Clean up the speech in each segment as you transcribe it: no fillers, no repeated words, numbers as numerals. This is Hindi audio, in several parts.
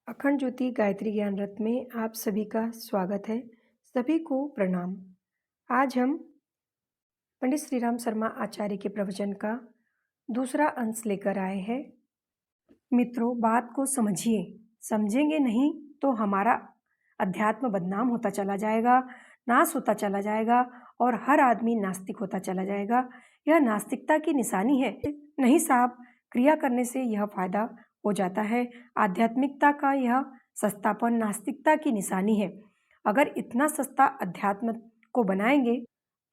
अखंड ज्योति गायत्री ज्ञान रथ में आप सभी का स्वागत है। सभी को प्रणाम। आज हम पंडित श्री राम शर्मा आचार्य के प्रवचन का दूसरा अंश लेकर आए हैं। मित्रों, बात को समझिए। समझेंगे नहीं तो हमारा अध्यात्म बदनाम होता चला जाएगा, नाश होता चला जाएगा और हर आदमी नास्तिक होता चला जाएगा। यह नास्तिकता की निशानी है। नहीं साहब, क्रिया करने से यह फायदा हो जाता है। आध्यात्मिकता का यह सस्तापन नास्तिकता की निशानी है। अगर इतना सस्ता अध्यात्म को बनाएंगे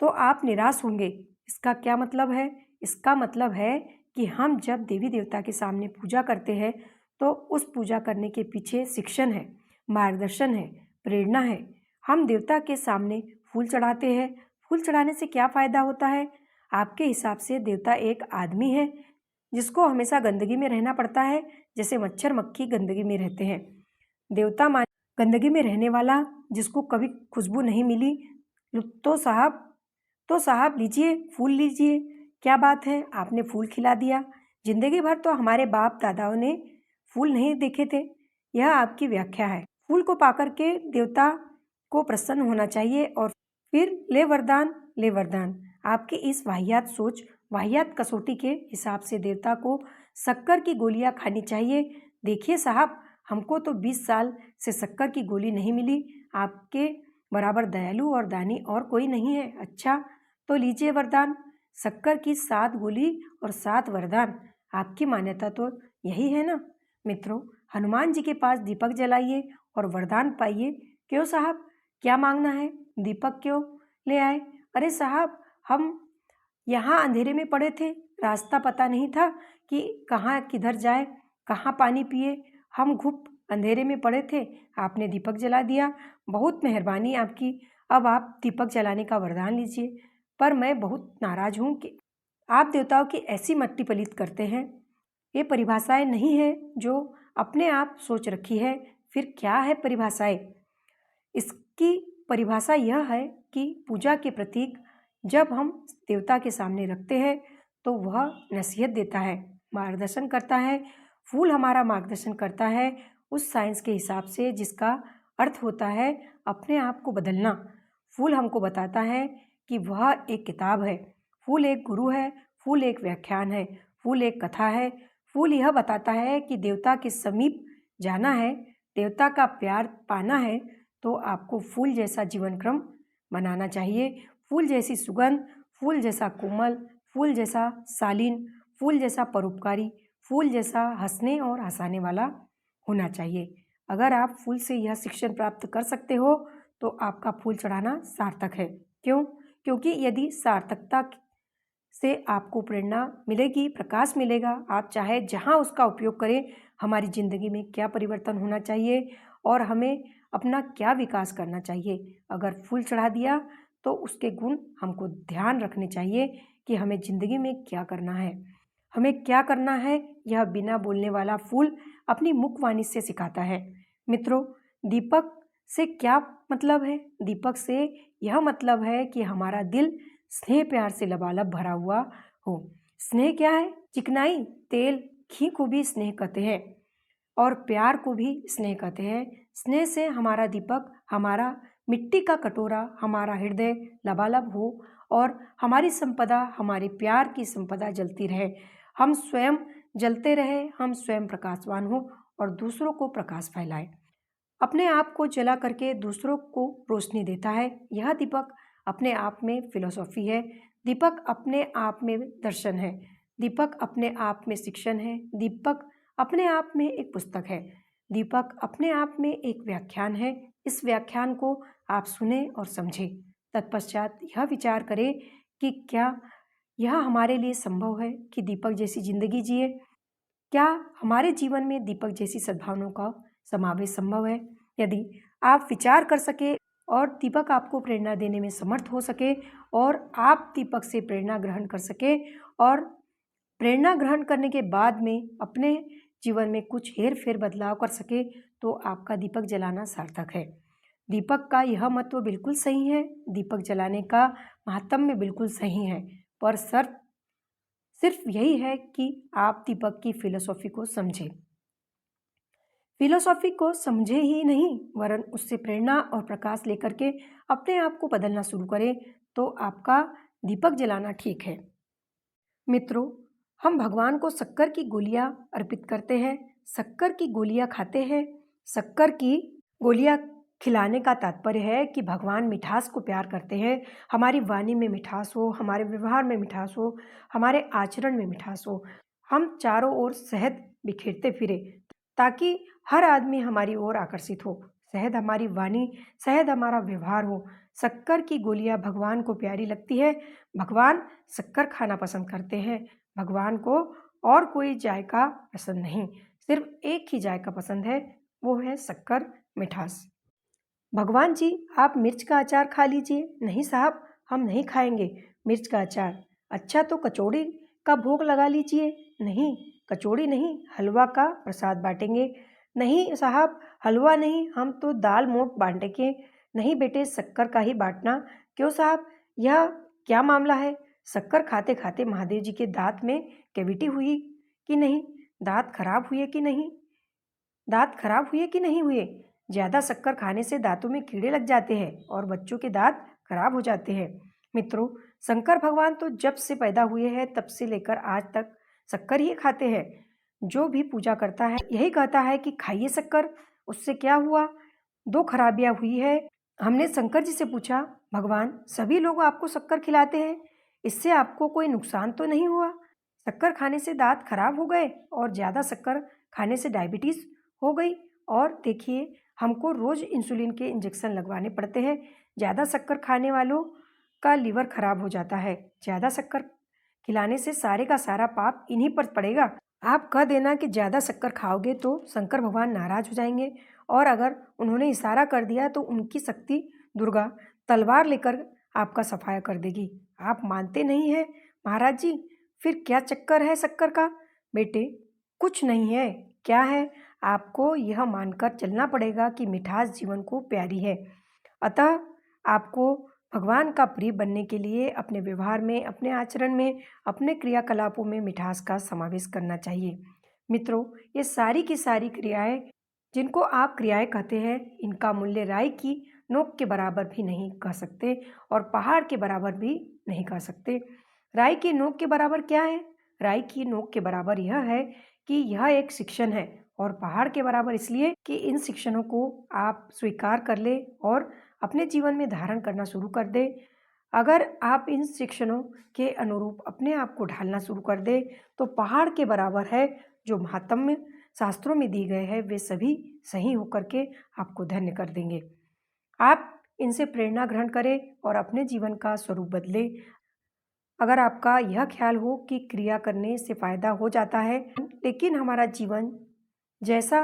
तो आप निराश होंगे। इसका क्या मतलब है? इसका मतलब है कि हम जब देवी देवता के सामने पूजा करते हैं तो उस पूजा करने के पीछे शिक्षण है, मार्गदर्शन है, प्रेरणा है। हम देवता के सामने फूल चढ़ाते हैं। फूल चढ़ाने से क्या फायदा होता है? आपके हिसाब से देवता एक आदमी है जिसको हमेशा गंदगी में रहना पड़ता है, जैसे मच्छर मक्खी गंदगी में रहते हैं। देवता मान गंदगी में रहने वाला जिसको कभी खुशबू नहीं मिली, तो साहब लीजिए, फूल लीजिए। क्या बात है, आपने फूल खिला दिया। जिंदगी भर तो हमारे बाप दादाओं ने फूल नहीं देखे थे। यह आपकी व्याख्या है। फूल को पाकर के देवता को प्रसन्न होना चाहिए और फिर ले वरदान, ले वरदान। आपकी इस वाहियात सोच, वाहियात कसौटी के हिसाब से देवता को शक्कर की गोलियां खानी चाहिए। देखिए साहब, हमको तो 20 साल से शक्कर की गोली नहीं मिली। आपके बराबर दयालु और दानी और कोई नहीं है। अच्छा, तो लीजिए वरदान। शक्कर की 7 गोली और 7 वरदान। आपकी मान्यता तो यही है ना? मित्रों, हनुमान जी के पास दीपक जलाइए और वरदान पाइए। क्यों साहब, क्या मांगना है? दीपक क्यों ले आए? अरे साहब, हम यहाँ अंधेरे में पड़े थे, रास्ता पता नहीं था कि कहाँ किधर जाए, कहाँ पानी पिए। हम घुप अंधेरे में पड़े थे, आपने दीपक जला दिया। बहुत मेहरबानी आपकी। अब आप दीपक जलाने का वरदान लीजिए। पर मैं बहुत नाराज हूँ कि आप देवताओं की ऐसी मट्टी पलीत करते हैं। ये परिभाषाएं नहीं है जो अपने आप सोच रखी है। फिर क्या है परिभाषाएं? इसकी परिभाषा यह है कि पूजा के प्रतीक जब हम देवता के सामने रखते हैं तो वह नसीहत देता है, मार्गदर्शन करता है। फूल हमारा मार्गदर्शन करता है उस साइंस के हिसाब से जिसका अर्थ होता है अपने आप को बदलना। फूल हमको बताता है कि वह एक किताब है, फूल एक गुरु है, फूल एक व्याख्यान है, फूल एक कथा है। फूल यह बताता है कि देवता के समीप जाना है, देवता का प्यार पाना है तो आपको फूल जैसा जीवन क्रम बनाना चाहिए। फूल जैसी सुगंध, फूल जैसा कोमल, फूल जैसा शालीन, फूल जैसा परोपकारी, फूल जैसा हंसने और हंसाने वाला होना चाहिए। अगर आप फूल से यह शिक्षण प्राप्त कर सकते हो तो आपका फूल चढ़ाना सार्थक है। क्यों? क्योंकि यदि सार्थकता से आपको प्रेरणा मिलेगी, प्रकाश मिलेगा। आप चाहे जहाँ उसका उपयोग करें, हमारी ज़िंदगी में क्या परिवर्तन होना चाहिए और हमें अपना क्या विकास करना चाहिए। अगर फूल चढ़ा दिया तो उसके गुण हमको ध्यान रखने चाहिए कि हमें ज़िंदगी में क्या करना है। हमें क्या करना है यह बिना बोलने वाला फूल अपनी मुखवाणी से सिखाता है। मित्रों, दीपक से क्या मतलब है? दीपक से यह मतलब है कि हमारा दिल स्नेह प्यार से लबालब भरा हुआ हो। स्नेह क्या है? चिकनाई, तेल, घी को भी स्नेह कहते हैं और प्यार को भी स्नेह कहते हैं। स्नेह से हमारा दीपक, हमारा मिट्टी का कटोरा, हमारा हृदय लबालब हो और हमारी संपदा, हमारे प्यार की संपदा जलती रहे। हम स्वयं जलते रहे, हम स्वयं प्रकाशवान हो और दूसरों को प्रकाश फैलाए। अपने आप को जला करके दूसरों को रोशनी देता है। यह दीपक अपने आप में फिलॉसफी है। दीपक अपने आप में दर्शन है। दीपक अपने आप में शिक्षण है। दीपक अपने आप में एक पुस्तक है। दीपक अपने आप में एक व्याख्यान है। इस व्याख्यान को आप सुने और समझें। तत्पश्चात यह विचार करें कि क्या यह हमारे लिए संभव है कि दीपक जैसी जिंदगी जिए। क्या हमारे जीवन में दीपक जैसी सद्भावनाओं का समावेश संभव है? यदि आप विचार कर सके और दीपक आपको प्रेरणा देने में समर्थ हो सके और आप दीपक से प्रेरणा ग्रहण कर सके और प्रेरणा ग्रहण करने के बाद में अपने जीवन में कुछ हेर फेर बदलाव कर सके तो आपका दीपक जलाना सार्थक है। दीपक का यह महत्व बिल्कुल सही है, दीपक जलाने का महात्म्य बिल्कुल सही है, पर शर्त सिर्फ यही है कि आप दीपक की फिलॉसफी को समझें। फिलोसॉफी को समझे ही नहीं वरन उससे प्रेरणा और प्रकाश लेकर के अपने आप को बदलना शुरू करें तो आपका दीपक जलाना ठीक है। मित्रों, हम भगवान को शक्कर की गोलियां अर्पित करते हैं, शक्कर की गोलियां खाते हैं। शक्कर की गोलियां खिलाने का तात्पर्य है कि भगवान मिठास को प्यार करते हैं। हमारी वाणी में मिठास हो, हमारे व्यवहार में मिठास हो, हमारे आचरण में मिठास हो। हम चारों ओर शहद बिखेरते फिरे ताकि हर आदमी हमारी ओर आकर्षित हो। शहद हमारी वाणी, शहद हमारा व्यवहार हो। शक्कर की गोलियां भगवान को प्यारी लगती है। भगवान शक्कर खाना पसंद करते हैं। भगवान को और कोई जायका पसंद नहीं, सिर्फ एक ही जायका पसंद है, वो है शक्कर, मिठास। भगवान जी, आप मिर्च का अचार खा लीजिए। नहीं साहब, हम नहीं खाएंगे मिर्च का अचार। अच्छा तो कचौड़ी का भोग लगा लीजिए। नहीं, कचौड़ी नहीं, हलवा का प्रसाद बांटेंगे। नहीं साहब, हलवा नहीं, हम तो दाल मोठ बांटेंगे। नहीं बेटे, शक्कर का ही बांटना। क्यों साहब, यह क्या मामला है? शक्कर खाते खाते महादेव जी के दांत में कैविटी हुई कि नहीं? दांत खराब हुए कि नहीं? दांत खराब हुए कि नहीं हुए? ज़्यादा शक्कर खाने से दांतों में कीड़े लग जाते हैं और बच्चों के दांत खराब हो जाते हैं। मित्रों, शंकर भगवान तो जब से पैदा हुए हैं तब से लेकर आज तक शक्कर ही खाते हैं। जो भी पूजा करता है यही कहता है कि खाइए शक्कर। उससे क्या हुआ? दो खराबियां हुई है। हमने शंकर जी से पूछा, भगवान सभी लोग आपको शक्कर खिलाते हैं, इससे आपको कोई नुकसान तो नहीं हुआ? शक्कर खाने से दांत खराब हो गए और ज़्यादा शक्कर खाने से डायबिटीज़ हो गई। और देखिए, हमको रोज़ इंसुलिन के इंजेक्शन लगवाने पड़ते हैं। ज़्यादा शक्कर खाने वालों का लीवर खराब हो जाता है। ज़्यादा शक्कर खिलाने से सारे का सारा पाप इन्हीं पर पड़ेगा। आप कह देना कि ज़्यादा शक्कर खाओगे तो शंकर भगवान नाराज हो जाएंगे, और अगर उन्होंने इशारा कर दिया तो उनकी शक्ति दुर्गा तलवार लेकर आपका सफाया कर देगी। आप मानते नहीं हैं महाराज जी, फिर क्या चक्कर है शक्कर का? बेटे, कुछ नहीं है। क्या है? आपको यह मानकर चलना पड़ेगा कि मिठास जीवन को प्यारी है। अतः आपको भगवान का प्रिय बनने के लिए अपने व्यवहार में, अपने आचरण में, अपने क्रियाकलापों में मिठास का समावेश करना चाहिए। मित्रों, ये सारी की सारी क्रियाएं जिनको आप क्रियाएं कहते हैं, इनका मूल्य राई की नोक के बराबर भी नहीं कह सकते और पहाड़ के बराबर भी नहीं कह सकते। राई की नोक के बराबर क्या है? राई की नोक के बराबर यह है कि यह एक शिक्षण है, और पहाड़ के बराबर इसलिए कि इन शिक्षणों को आप स्वीकार कर ले और अपने जीवन में धारण करना शुरू कर दे। अगर आप इन शिक्षणों के अनुरूप अपने आप को ढालना शुरू कर दे तो पहाड़ के बराबर है। जो महात्म्य शास्त्रों में दिए गए हैं वे सभी सही होकर के आपको धन्य कर देंगे। आप इनसे प्रेरणा ग्रहण करें और अपने जीवन का स्वरूप बदलें। अगर आपका यह ख्याल हो कि क्रिया करने से फायदा हो जाता है, लेकिन हमारा जीवन जैसा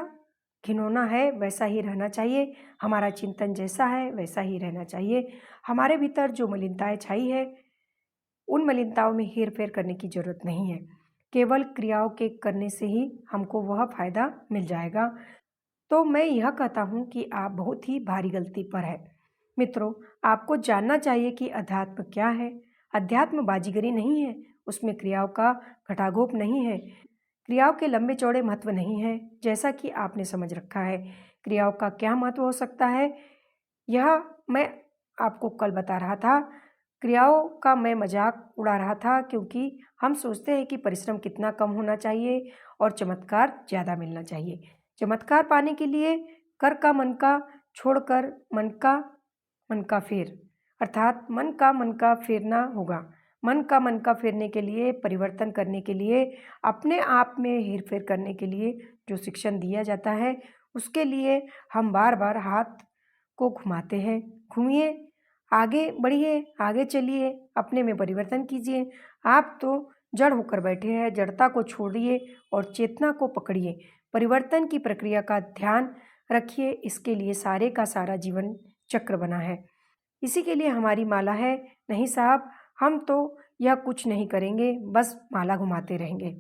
घिनौना है वैसा ही रहना चाहिए, हमारा चिंतन जैसा है वैसा ही रहना चाहिए, हमारे भीतर जो मलिनताएं छाई है उन मलिनताओं में हेर फेर करने की जरूरत नहीं है। केवल क्रियाओं के करने से ही हमको वह फायदा मिल जाएगा। तो मैं यह कहता हूँ कि आप बहुत ही भारी गलती पर है। मित्रों, आपको जानना चाहिए कि अध्यात्म क्या है। अध्यात्म बाजीगरी नहीं है, उसमें क्रियाओं का घटाघोप नहीं है, क्रियाओं के लंबे चौड़े महत्व नहीं है जैसा कि आपने समझ रखा है। क्रियाओं का क्या महत्व हो सकता है, यह मैं आपको कल बता रहा था। क्रियाओं का मैं मजाक उड़ा रहा था क्योंकि हम सोचते हैं कि परिश्रम कितना कम होना चाहिए और चमत्कार ज़्यादा मिलना चाहिए। चमत्कार पाने के लिए कर का मन का छोड़कर मन का फेर, अर्थात मन का फेरना होगा। मन का फेरने के लिए, परिवर्तन करने के लिए, अपने आप में हेर फेर करने के लिए जो शिक्षण दिया जाता है उसके लिए हम बार बार हाथ को घुमाते हैं। घूमिए, आगे बढ़िए, आगे चलिए, अपने में परिवर्तन कीजिए। आप तो जड़ होकर बैठे हैं, जड़ता को छोड़िए और चेतना को पकड़िए। परिवर्तन की प्रक्रिया का ध्यान रखिए, इसके लिए सारे का सारा जीवन चक्र बना है। इसी के लिए हमारी माला है। नहीं साहब, हम तो यह कुछ नहीं करेंगे, बस माला घुमाते रहेंगे।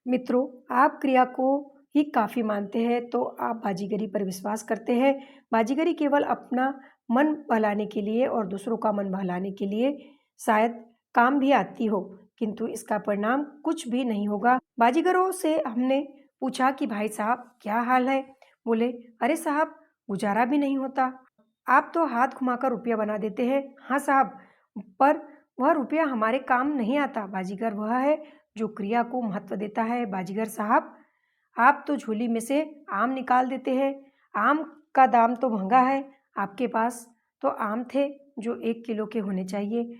मित्रों, आप क्रिया को ही काफ़ी मानते हैं तो आप बाजीगरी पर विश्वास करते हैं। बाजीगरी केवल अपना मन बहलाने के लिए और दूसरों का मन बहलाने के लिए शायद काम भी आती हो, किंतु इसका परिणाम कुछ भी नहीं होगा। बाजीगरों से हमने पूछा कि भाई साहब क्या हाल है? बोले, अरे साहब, गुजारा भी नहीं होता। आप तो हाथ घुमाकर रुपया बना देते हैं। हाँ साहब, पर वह रुपया हमारे काम नहीं आता। बाजीगर वह है जो क्रिया को महत्व देता है। बाजीगर साहब, आप तो झोली में से आम निकाल देते हैं। आम का दाम तो महंगा है। आपके पास तो आम थे जो 1 किलो के होने चाहिए,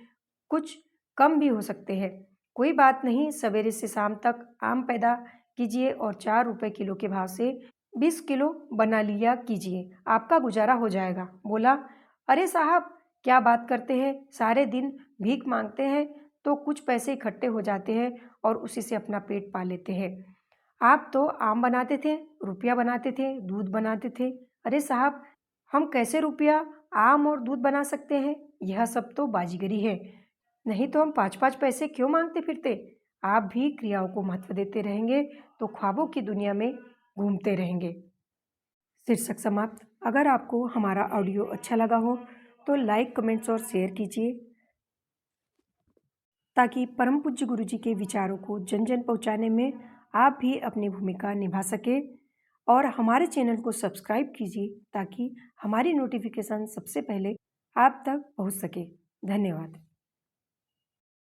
कुछ कम भी हो सकते हैं। कोई बात नहीं, सवेरे से शाम तक आम पैदा कीजिए और 4 रुपए किलो के भाव से 20 किलो बना लिया कीजिए, आपका गुजारा हो जाएगा। बोला, अरे साहब, क्या बात करते हैं, सारे दिन भीख मांगते हैं तो कुछ पैसे इकट्ठे हो जाते हैं और उसी से अपना पेट पाल लेते हैं। आप तो आम बनाते थे, रुपया बनाते थे, दूध बनाते थे। अरे साहब, हम कैसे रुपया, आम और दूध बना सकते हैं? यह सब तो बाजीगरी है। नहीं तो हम 5-5 पैसे क्यों मांगते फिरते? आप भी क्रियाओं को महत्व देते रहेंगे तो ख्वाबों की दुनिया में घूमते रहेंगे। शीर्षक समाप्त। अगर आपको हमारा ऑडियो अच्छा लगा हो तो लाइक, कमेंट्स और शेयर कीजिए ताकि परम पूज्य गुरु जी के विचारों को जन जन पहुँचाने में आप भी अपनी भूमिका निभा सके। और हमारे चैनल को सब्सक्राइब कीजिए ताकि हमारी नोटिफिकेशन सबसे पहले आप तक पहुँच सके। धन्यवाद।